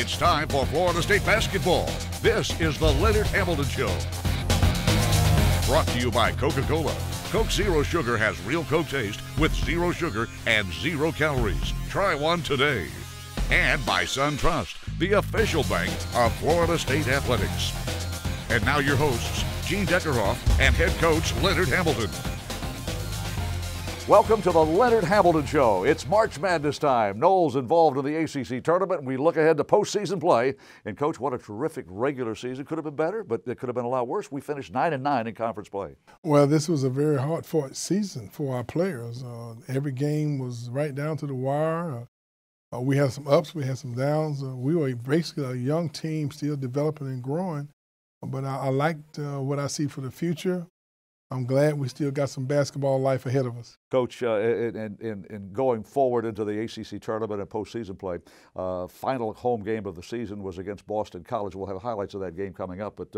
It's time for Florida State basketball. This is the Leonard Hamilton Show. Brought to you by Coca-Cola. Coke Zero Sugar has real Coke taste with zero sugar and 0 calories. Try one today. And by SunTrust, the official bank of Florida State Athletics. And now your hosts, Gene Deckerhoff and head coach Leonard Hamilton. Welcome to the Leonard Hamilton Show. It's March Madness time. Noles involved in the ACC tournament. We look ahead to postseason play. And, Coach, what a terrific regular season. Could have been better, but it could have been a lot worse. We finished 9-9 in conference play. Well, this was a very hard-fought season for our players. Every game was right down to the wire. We had some ups, we had some downs. We were basically a young team still developing and growing. But I liked what I see for the future. I'm glad we still got some basketball life ahead of us. Coach, in going forward into the ACC tournament and postseason play, final home game of the season was against Boston College. We'll have highlights of that game coming up. But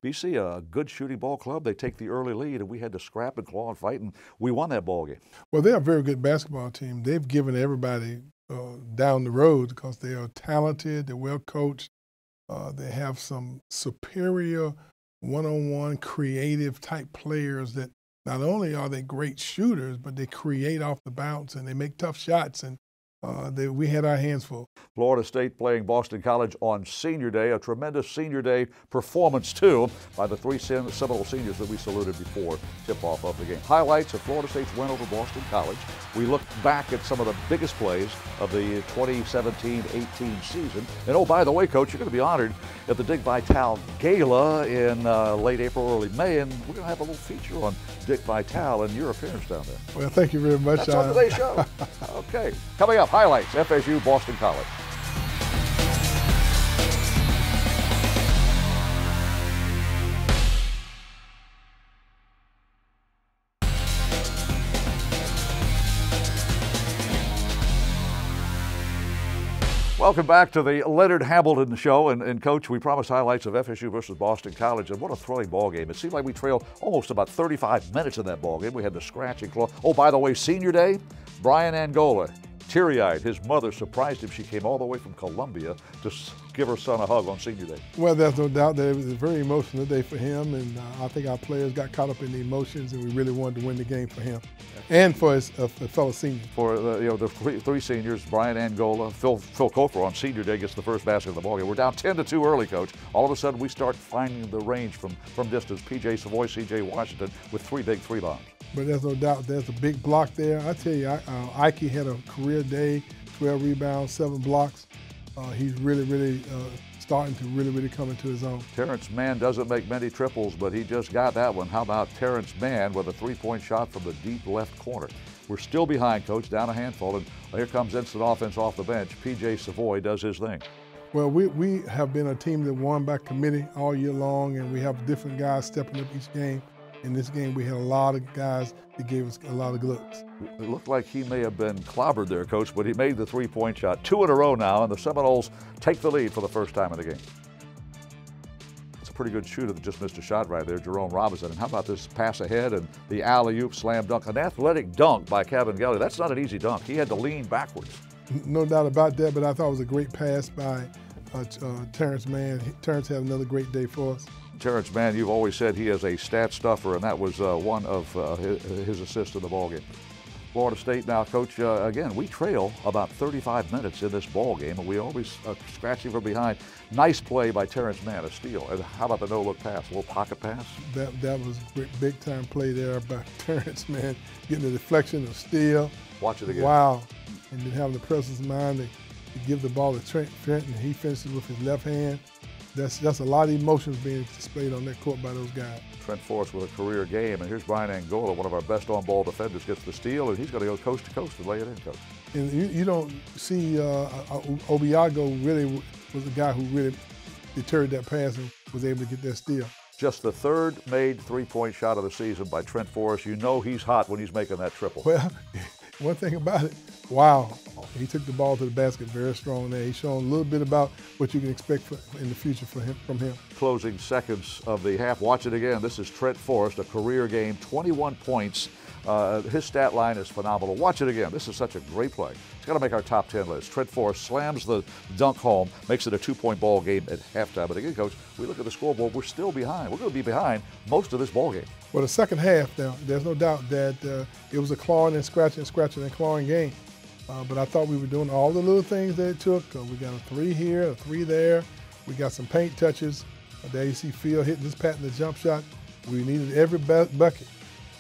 BC, a good shooting ball club. They take the early lead, and we had to scrap and claw and fight, and we won that ball game. Well, they're a very good basketball team. They've given everybody down the road because they are talented, they're well coached. They have some superior one-on-one creative type players that not only are they great shooters, but they create off the bounce and they make tough shots, and we had our hands full. Florida State playing Boston College on Senior Day, a tremendous Senior Day performance too by the 3 Seminole seniors that we saluted before tip-off of the game. Highlights of Florida State's win over Boston College. We look back at some of the biggest plays of the 2017-18 season. And oh, by the way, Coach, you're going to be honored at the Dick Vitale Gala in late April, early May, and we're going to have a little feature on Dick Vitale and your appearance down there. Well, thank you very much. That's on today's show. Okay. Coming up, highlights, FSU, Boston College. Welcome back to the Leonard Hamilton Show. And Coach, we promised highlights of FSU versus Boston College, and what a thrilling ball game. It seemed like we trailed almost about 35 minutes in that ball game. We had to scratch and claw. Oh, by the way, Senior Day, Brian Angola, teary-eyed. His mother surprised him. She came all the way from Columbia to give her son a hug on Senior Day. Well, there's no doubt that it was a very emotional day for him, and I think our players got caught up in the emotions, and we really wanted to win the game for him and for his fellow seniors. For the three seniors, Brian Angola, Phil Kofer on Senior Day gets the first basket of the ballgame. We're down 10-2 early, Coach. All of a sudden, we start finding the range from distance. P.J. Savoy, C.J. Washington with 3 big 3 bombs. But there's no doubt there's a big block there. I tell you, Ike had a career day, 12 rebounds, 7 blocks. He's really starting to really come into his own. Terrence Mann doesn't make many triples, but he just got that one. How about Terrence Mann with a 3-point shot from the deep left corner? We're still behind, Coach, down a handful, and here comes instant offense off the bench. P.J. Savoy does his thing. Well, we have been a team that won by committee all year long, and we have different guys stepping up each game. In this game, we had a lot of guys that gave us a lot of looks. It looked like he may have been clobbered there, Coach, but he made the 3-point shot. 2 in a row now, and the Seminoles take the lead for the first time in the game. It's a pretty good shooter that just missed a shot right there, Jerome Robinson. And how about this pass ahead and the alley-oop slam dunk? An athletic dunk by Kevin Gelly. That's not an easy dunk. He had to lean backwards. No doubt about that, but I thought it was a great pass by Terrence Mann. Terrence had another great day for us. Terrence Mann, you've always said he is a stat stuffer, and that was one of his assists in the ballgame. Florida State now, Coach, again, we trail about 35 minutes in this ballgame, and we always scratching from behind. Nice play by Terrence Mann, a steal. And how about the no-look pass, a little pocket pass? That was a big-time play there by Terrence Mann, getting the deflection, a steal. Watch it again. Wow. And then having the presence of mind to give the ball to Trent, and he finishes with his left hand. That's a lot of emotions being displayed on that court by those guys. Trent Forrest with a career game, and here's Brian Angola, one of our best on-ball defenders, gets the steal, and he's going to go coast to coast and lay it in, Coach. And you don't see Obiago really was the guy who really deterred that pass and was able to get that steal. Just the 3rd made 3-point shot of the season by Trent Forrest. You know he's hot when he's making that triple. Well, one thing about it, wow, he took the ball to the basket very strong there. He's shown a little bit about what you can expect in the future from him. Closing seconds of the half. Watch it again. This is Trent Forrest, a career game, 21 points, His stat line is phenomenal. Watch it again. This is such a great play. It's got to make our top 10 list. Trent Forrest slams the dunk home, makes it a 2-point ball game at halftime. But again, Coach, we look at the scoreboard, we're still behind. We're going to be behind most of this ball game. Well, the second half, now, there's no doubt that it was a clawing and scratching and clawing game. But I thought we were doing all the little things that it took. We got a 3 here, a 3 there. We got some paint touches. There you see Phil hitting this patting the jump shot. We needed every bucket.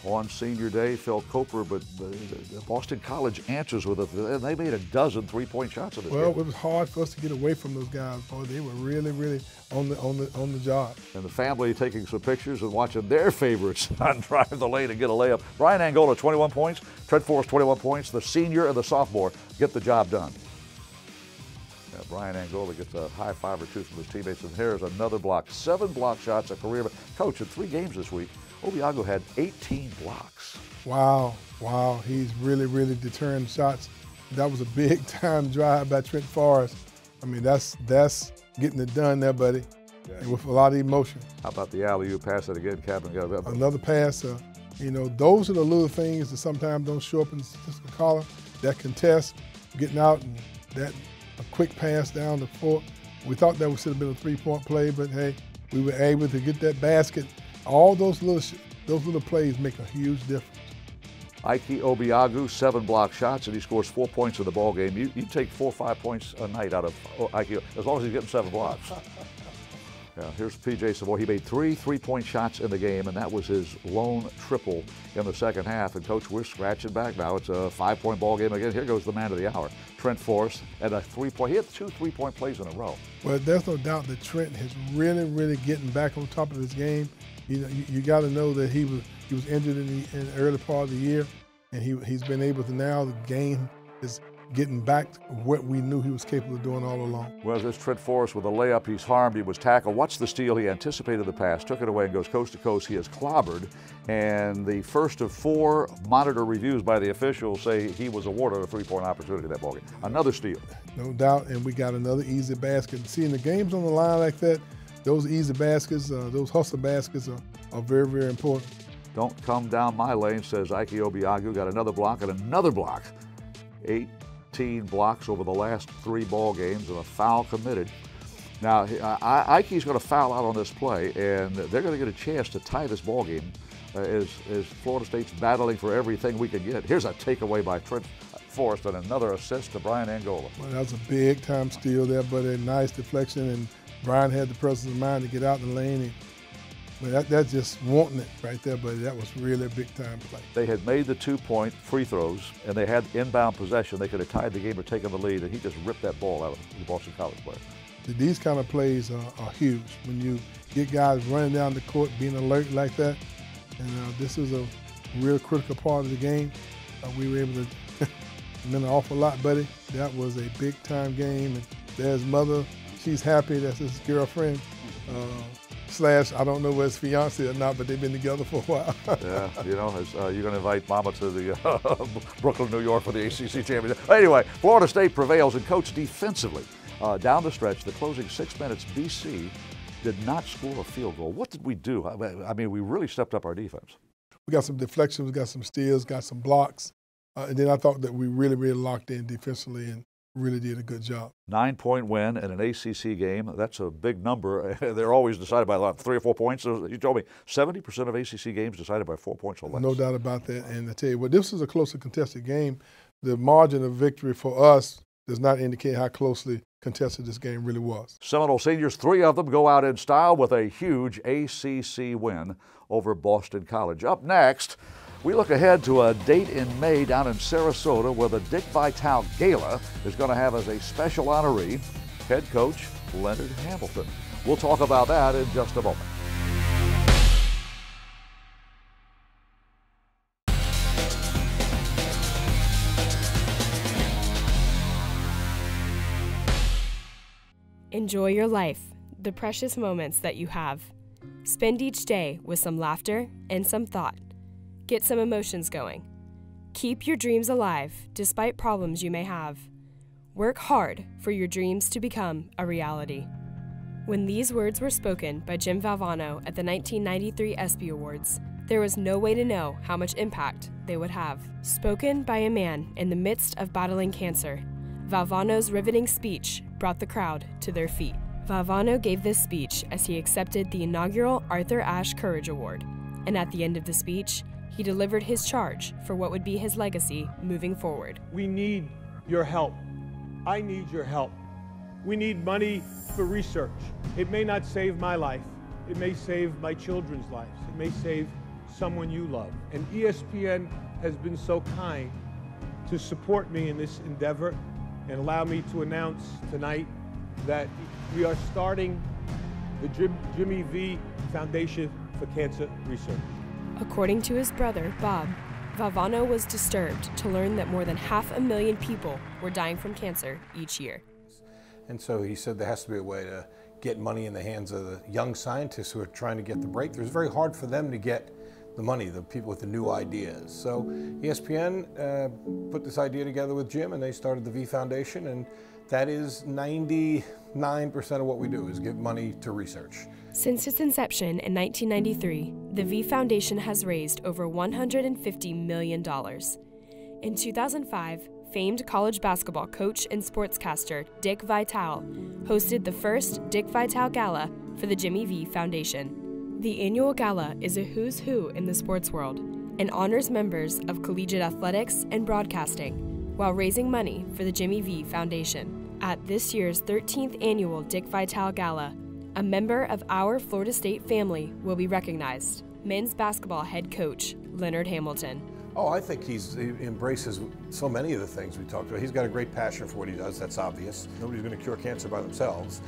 On senior day, Phil Coper, but Boston College answers with it. They made a dozen 3-point shots in this game. Well, it was hard for us to get away from those guys. Boy, they were really, really on the job. And the family taking some pictures and watching their favorites drive the lane and get a layup. Brian Angola, 21 points. Trent Forrest, 21 points. The senior and the sophomore get the job done. Yeah, Brian Angola gets a high five or two from his teammates, and here's another block. 7 block shots, a career. Coach, in 3 games this week, Obiago had 18 blocks. Wow. He's really, really deterring shots. That was a big-time drive by Trent Forrest. I mean, that's getting it done there, buddy, and with a lot of emotion. How about the alley-oop pass it again, Captain? Another pass. You know, those are the little things that sometimes don't show up in the statistical column. That contest, getting out, and a quick pass down the court. We thought that should have been a 3-point play, but hey, we were able to get that basket. All those little plays make a huge difference. Ike Obiagu, 7 block shots, and he scores 4 points in the ball game. You take 4 or 5 points a night out of Ike, as long as he's getting 7 blocks. Yeah, here's P.J. Savoy. He made 3 3-point shots in the game, and that was his lone triple in the second half. And, Coach, we're scratching back now. It's a 5-point ball game again. Here goes the man of the hour, Trent Forrest, and a 3-point. He had 2 3-point plays in a row. Well, there's no doubt that Trent is really, really getting back on top of his game. You know, you got to know that he was injured in the early part of the year, and he's been able to now. The game is getting back to what we knew he was capable of doing all along. Well, this Trent Forrest with a layup, he's harmed, he was tackled. Watch the steal, he anticipated the pass, took it away and goes coast to coast. He is clobbered, and the first of 4 monitor reviews by the officials say he was awarded a 3-point opportunity in that ballgame. Another steal. No doubt, and we got another easy basket. Seeing the games on the line like that, those easy baskets, those hustle baskets are very, very important. Don't come down my lane, says Ike Obiagu. Got another block and another block. 18 blocks over the last 3 ball games and a foul committed. Now, Ike's going to foul out on this play, and they're going to get a chance to tie this ball game as Florida State's battling for everything we can get. Here's a takeaway by Trent Forrest and another assist to Brian Angola. Well, that was a big-time steal there, but a nice deflection, and Brian had the presence of mind to get out in the lane. But that's just wanting it right there, buddy. That was really a big-time play. They had made the 2-point free throws, and they had inbound possession. They could have tied the game or taken the lead, and he just ripped that ball out of the Boston College player. These kind of plays are huge. When you get guys running down the court, being alert like that, and this is a real critical part of the game. We were able to meant an awful lot, buddy. That was a big-time game, and there's mother. She's happy. That's his girlfriend. Slash, I don't know whether it's fiance or not, but they've been together for a while. Yeah, you know, you're going to invite Mama to the Brooklyn, New York for the ACC championship. Anyway, Florida State prevails, and Coach, defensively, down the stretch, the closing 6 minutes, BC did not score a field goal. What did we do? I mean, we really stepped up our defense. We got some deflections, we got some steals, got some blocks, and then I thought that we really, really locked in defensively and really did a good job. 9-point win in an ACC game. That's a big number. They're always decided by 3 or 4 points. You told me 70% of ACC games decided by 4 points or less. No doubt about that. And I tell you what, this was a closely contested game. The margin of victory for us does not indicate how closely contested this game really was. Seminole seniors, 3 of them go out in style with a huge ACC win over Boston College. Up next, we look ahead to a date in May down in Sarasota where the Dick Vitale Gala is going to have as a special honoree head coach Leonard Hamilton. We'll talk about that in just a moment. Enjoy your life, the precious moments that you have. Spend each day with some laughter and some thought. Get some emotions going. Keep your dreams alive despite problems you may have. Work hard for your dreams to become a reality. When these words were spoken by Jim Valvano at the 1993 ESPY Awards, There was no way to know how much impact they would have. Spoken by a man in the midst of battling cancer, Valvano's riveting speech brought the crowd to their feet. Valvano gave this speech as he accepted the inaugural Arthur Ashe Courage Award, and at the end of the speech, he delivered his charge for what would be his legacy moving forward. We need your help. I need your help. We need money for research. It may not save my life. It may save my children's lives. It may save someone you love. And ESPN has been so kind to support me in this endeavor and allow me to announce tonight that we are starting the Jimmy V Foundation for Cancer Research. According to his brother, Bob, Valvano was disturbed to learn that more than 500,000 people were dying from cancer each year. And so he said there has to be a way to get money in the hands of the young scientists who are trying to get the breakthroughs. It's very hard for them to get the money, the people with the new ideas. So ESPN put this idea together with Jim, and they started the V Foundation, and that is 99% of what we do, is give money to research. Since its inception in 1993, the V Foundation has raised over $150 million. In 2005, famed college basketball coach and sportscaster Dick Vitale hosted the first Dick Vitale Gala for the Jimmy V Foundation. The annual gala is a who's who in the sports world and honors members of collegiate athletics and broadcasting while raising money for the Jimmy V Foundation. At this year's 13th annual Dick Vitale Gala, a member of our Florida State family will be recognized, men's basketball head coach Leonard Hamilton. Oh, I think he embraces so many of the things we talked about. He's got a great passion for what he does, that's obvious. Nobody's going to cure cancer by themselves.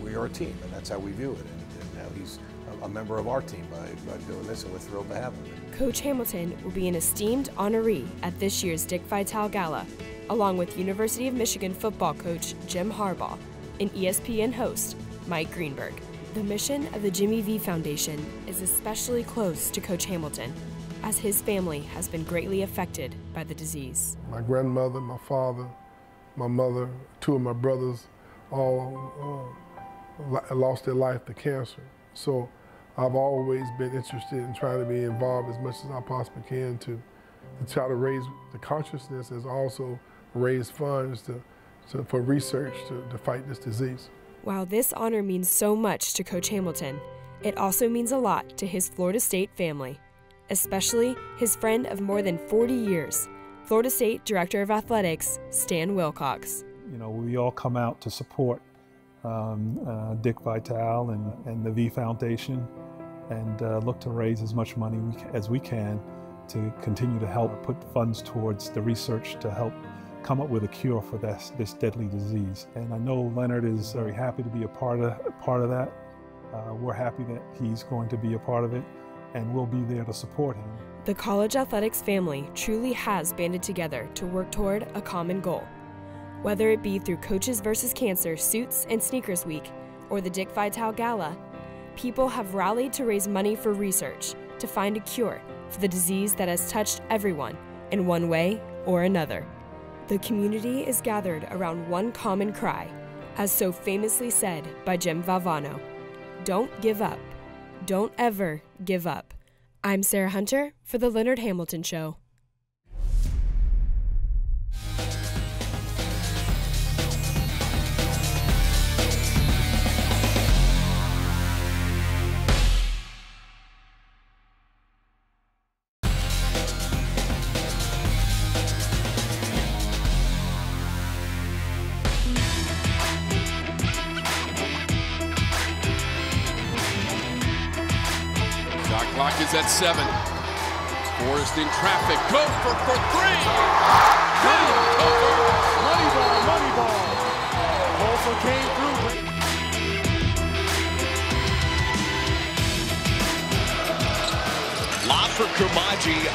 We are a team, and that's how we view it. And now he's a member of our team by doing this, and we're thrilled to have him. Coach Hamilton will be an esteemed honoree at this year's Dick Vitale Gala, along with University of Michigan football coach Jim Harbaugh and ESPN host Mike Greenberg. The mission of the Jimmy V Foundation is especially close to Coach Hamilton, as his family has been greatly affected by the disease. My grandmother, my father, my mother, two of my brothers all lost their life to cancer. So I've always been interested in trying to be involved as much as I possibly can to try to raise the consciousness, as also raise funds for research to fight this disease. While this honor means so much to Coach Hamilton, it also means a lot to his Florida State family, especially his friend of more than 40 years, Florida State Director of Athletics, Stan Wilcox. You know, we all come out to support Dick Vitale and the V Foundation, and look to raise as much money as we can to continue to help put funds towards the research to help come up with a cure for this deadly disease. And I know Leonard is very happy to be a part of that. We're happy that he's going to be a part of it, and we'll be there to support him. The college athletics family truly has banded together to work toward a common goal. Whether it be through Coaches vs. Cancer Suits and Sneakers Week or the Dick Vitale Gala, people have rallied to raise money for research to find a cure for the disease that has touched everyone in one way or another. The community is gathered around one common cry, as so famously said by Jim Valvano: "Don't give up. Don't ever give up." I'm Sarah Hunter for The Leonard Hamilton Show. Clock is at 7. Forrest in traffic. Gopher for 3. Money ball. Gopher came through. Lob for Kumaji.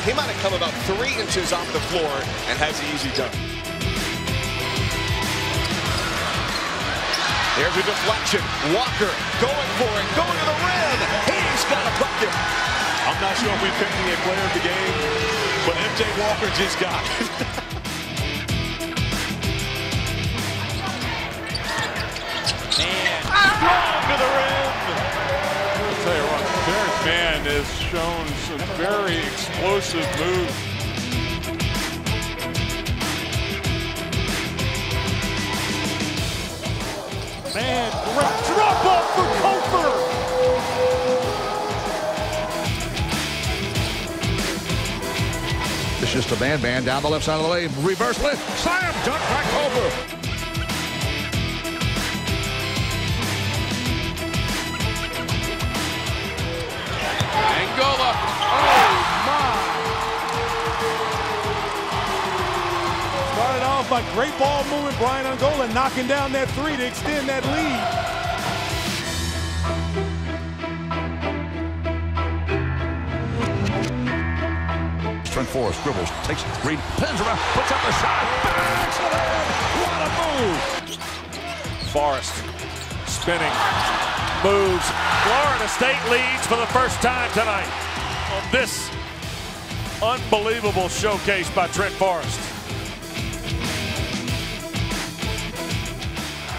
He might have come about 3 inches off the floor and has the easy dunk. There's a deflection. Walker going for it, going to the rim. He's got a bucket. I'm not sure if we're picking a player of the game, but MJ Walker just got it. And strong to the rim. I'll tell you what, Terrence Mann again has shown some very explosive moves. Man, great drop off for Kofer. It's just a man down the left side of the lane. Reverse lift. Slam dunk by Kofer. Angola. Oh, my. Started off by great ball movement. Brian Angola knocking down that three to extend that lead. Trent Forrest dribbles, takes Green, pins around, puts up a shot, backs it in. What a move! Forrest spinning, moves. Florida State leads for the first time tonight on this unbelievable showcase by Trent Forrest.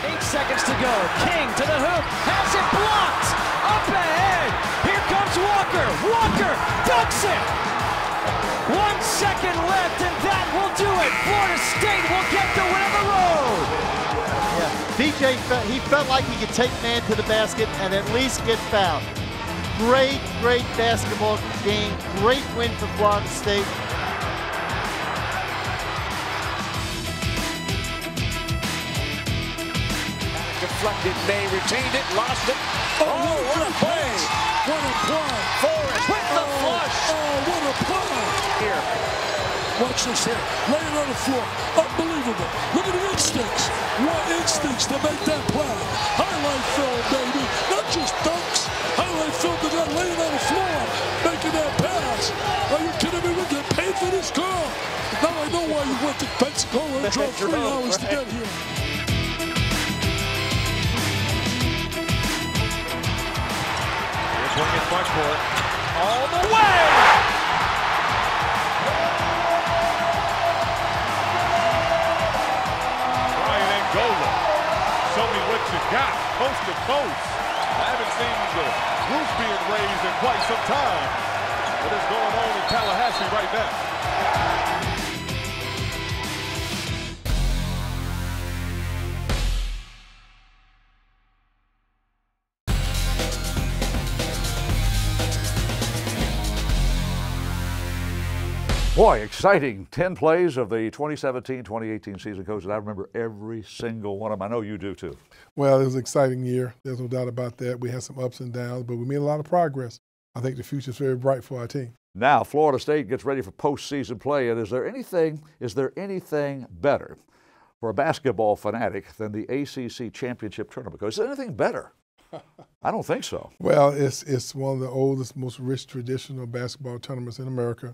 8 seconds to go. King to the hoop, has it blocked. Up ahead. Here comes Walker. Walker dunks it. 1 second left, and that will do it. Florida State will get the win on the road. Yeah, he felt like he could take man to the basket and at least get fouled. Great basketball game. Great win for Florida State. Deflected, May retained it, lost it. Oh, what a play! What a play! Forrest with the flush. Oh, what a play! Here. Watch this here. Lay it on the floor. Unbelievable. Look at the instincts. What instincts to make that play. Highlight film, baby. Not just dunks. Highlight film to that laying on the floor. Making that pass. Are you kidding me? We get paid for this girl. Now I know why you went to Pensacola and drove 3 hours to get here. Swing in front court. All the way! Brian Angola. Show me what you got. Coast to coast. I haven't seen the roof being raised in quite some time. What is going on in Tallahassee right now? Boy, exciting 10 plays of the 2017-2018 season, Coach, and I remember every single one of them. I know you do too. Well, it was an exciting year. There's no doubt about that. We had some ups and downs, but we made a lot of progress. I think the future is very bright for our team. Now, Florida State gets ready for postseason play, and is there anything better for a basketball fanatic than the ACC championship tournament? Is there anything better? I don't think so. Well, it's one of the oldest, most rich traditional basketball tournaments in America.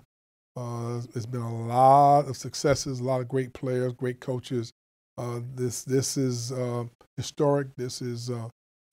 There's been a lot of successes, a lot of great players, great coaches. This is historic. This is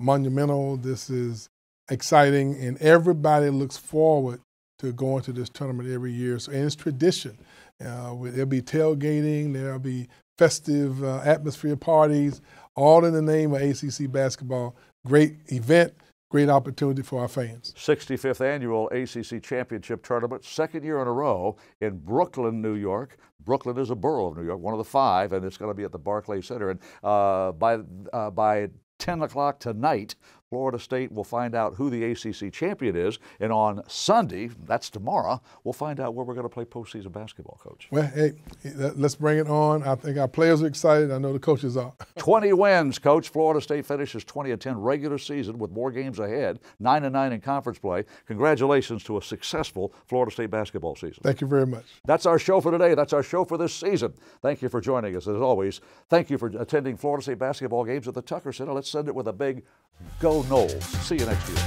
monumental. This is exciting, and everybody looks forward to going to this tournament every year. So, and it's tradition. There'll be tailgating. There'll be festive atmosphere parties, all in the name of ACC basketball. Great event. Great opportunity for our fans. 65th annual ACC Championship Tournament, second year in a row in Brooklyn, New York. Brooklyn is a borough of New York, one of the 5, and it's going to be at the Barclays Center. And by 10 o'clock tonight, Florida State will find out who the ACC champion is, and on Sunday, that's tomorrow, we'll find out where we're going to play postseason basketball, Coach. Well, hey, let's bring it on. I think our players are excited. I know the coaches are. 20 wins, Coach. Florida State finishes 20-10 regular season with more games ahead, 9-9 in conference play. Congratulations to a successful Florida State basketball season. Thank you very much. That's our show for today. That's our show for this season. Thank you for joining us. As always, thank you for attending Florida State basketball games at the Tucker Center. Let's send it with a big Go Noles. See you next year.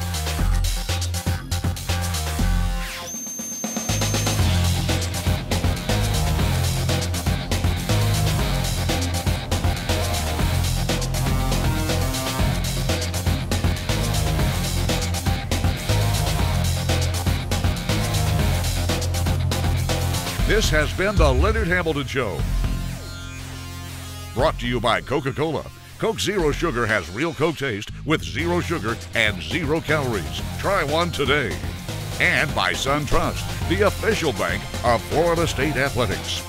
This has been the Leonard Hamilton Show. Brought to you by Coca-Cola. Coke Zero Sugar has real Coke taste with 0 sugar and 0 calories. Try one today. And by SunTrust, the official bank of Florida State Athletics.